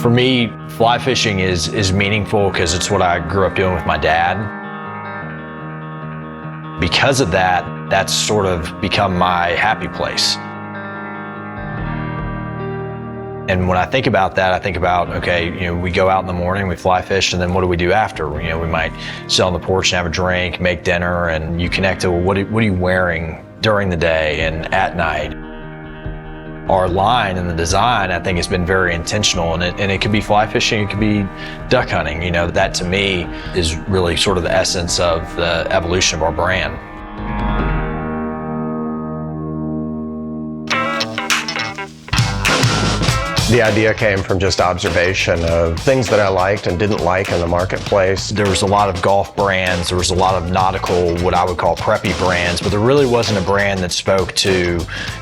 For me, fly fishing is meaningful because it's what I grew up doing with my dad. Because of that, that's sort of become my happy place. And when I think about that, I think about, okay, we go out in the morning, we fly fish, and then what do we do after? We might sit on the porch and have a drink, make dinner, and you connect to, well, what are you wearing during the day and at night? Our line and the design, I think, has been very intentional, and it could be fly fishing, it could be duck hunting. That to me is really sort of the essence of the evolution of our brand. The idea came from just observation of things that I liked and didn't like in the marketplace. There was a lot of golf brands, there was a lot of nautical, what I would call preppy brands, but there really wasn't a brand that spoke to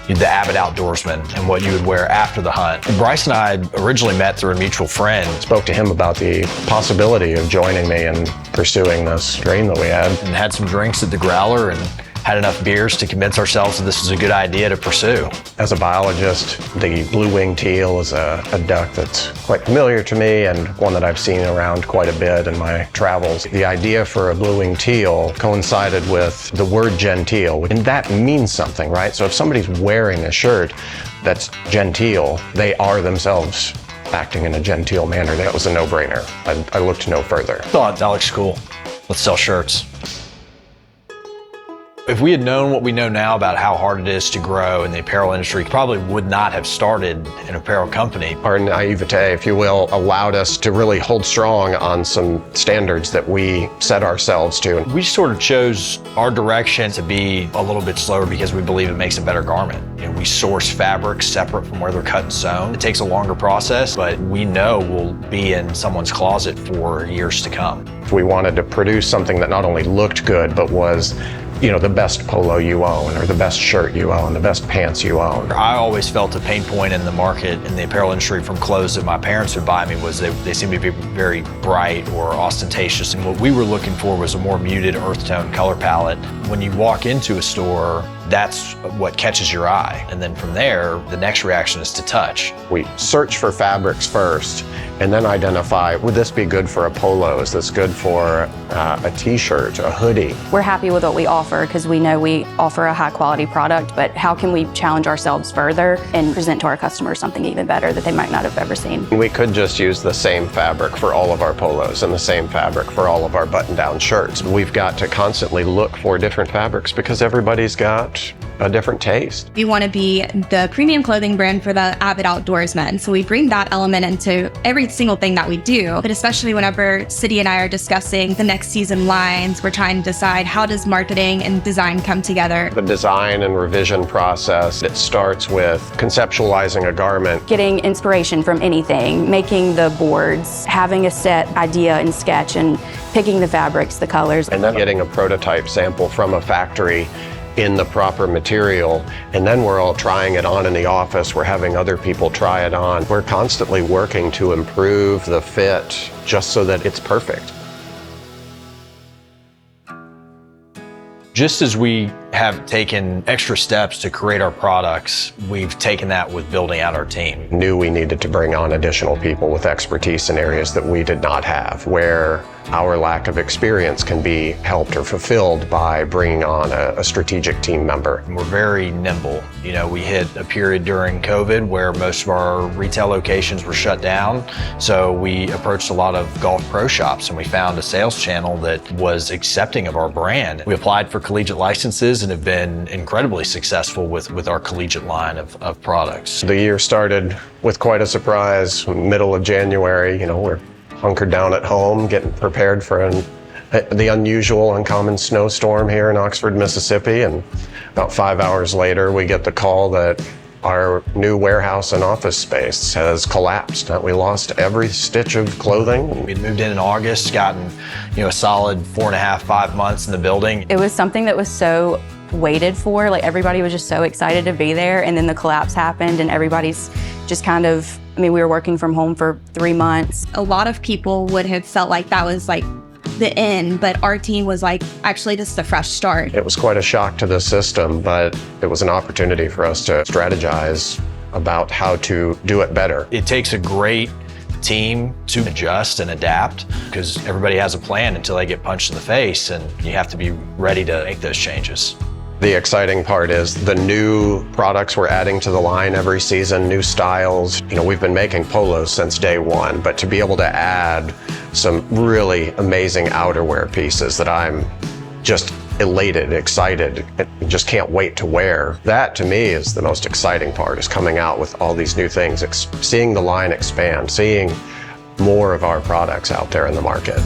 the avid outdoorsman and what you would wear after the hunt. And Bryce and I originally met through a mutual friend. Spoke to him about the possibility of joining me in pursuing this dream that we had. And had some drinks at the Growler and had enough beers to convince ourselves that this was a good idea to pursue. As a biologist, the blue-winged teal is a duck that's quite familiar to me and one that I've seen around quite a bit in my travels. The idea for a blue-winged teal coincided with the word GenTeal, and that means something, right? So if somebody's wearing a shirt that's GenTeal, they are themselves acting in a GenTeal manner. That was a no-brainer. I looked no further. Thought that looks cool. Let's sell shirts. If we had known what we know now about how hard it is to grow in the apparel industry, probably would not have started an apparel company. Our naivete, if you will, allowed us to really hold strong on some standards that we set ourselves to. We sort of chose our direction to be a little bit slower because we believe it makes a better garment. We source fabrics separate from where they're cut and sewn. It takes a longer process, but we know will be in someone's closet for years to come. We wanted to produce something that not only looked good, but was the best polo you own, or the best shirt you own, the best pants you own. I always felt a pain point in the market, in the apparel industry, from clothes that my parents would buy me was they seemed to be very bright or ostentatious. And what we were looking for was a more muted earth tone color palette. When you walk into a store, that's what catches your eye. And then from there, the next reaction is to touch. We search for fabrics first, and then identify, would this be good for a polo? Is this good for a t-shirt, a hoodie? We're happy with what we offer because we know we offer a high quality product, but how can we challenge ourselves further and present to our customers something even better that they might not have ever seen? We could just use the same fabric for all of our polos and the same fabric for all of our button-down shirts. We've got to constantly look for different fabrics because everybody's got a different taste. We want to be the premium clothing brand for the avid outdoorsman. So we bring that element into every single thing that we do, but especially whenever City and I are discussing the next season lines, we're trying to decide how does marketing and design come together. The design and revision process, it starts with conceptualizing a garment. Getting inspiration from anything, making the boards, having a set idea and sketch, and picking the fabrics, the colors. And then getting a prototype sample from a factory in the proper material, and then we're all trying it on in the office. We're having other people try it on. We're constantly working to improve the fit just so that it's perfect. Just as we have taken extra steps to create our products, we've taken that with building out our team. Knew we needed to bring on additional people with expertise in areas that we did not have, where our lack of experience can be helped or fulfilled by bringing on a strategic team member. We're very nimble. We hit a period during COVID where most of our retail locations were shut down. So we approached a lot of golf pro shops and we found a sales channel that was accepting of our brand. We applied for collegiate licenses and have been incredibly successful with our collegiate line of products. The year started with quite a surprise. Middle of January, we're hunkered down at home, getting prepared for the unusual, uncommon snowstorm here in Oxford, Mississippi. And about 5 hours later, we get the call that our new warehouse and office space has collapsed. We lost every stitch of clothing. We'd moved in August, gotten a solid 4.5, 5 months in the building. It was something that was so waited for. Everybody was just so excited to be there, and then the collapse happened and everybody's just kind of, we were working from home for 3 months. A lot of people would have felt like that was the end, but our team was actually just a fresh start. It was quite a shock to the system, but it was an opportunity for us to strategize about how to do it better. It takes a great team to adjust and adapt, because everybody has a plan until they get punched in the face, and you have to be ready to make those changes. The exciting part is the new products we're adding to the line every season, new styles. You know, we've been making polos since day one, but to be able to add some really amazing outerwear pieces that I'm just elated, excited, and just can't wait to wear. That to me is the most exciting part, is coming out with all these new things, seeing the line expand, seeing more of our products out there in the market.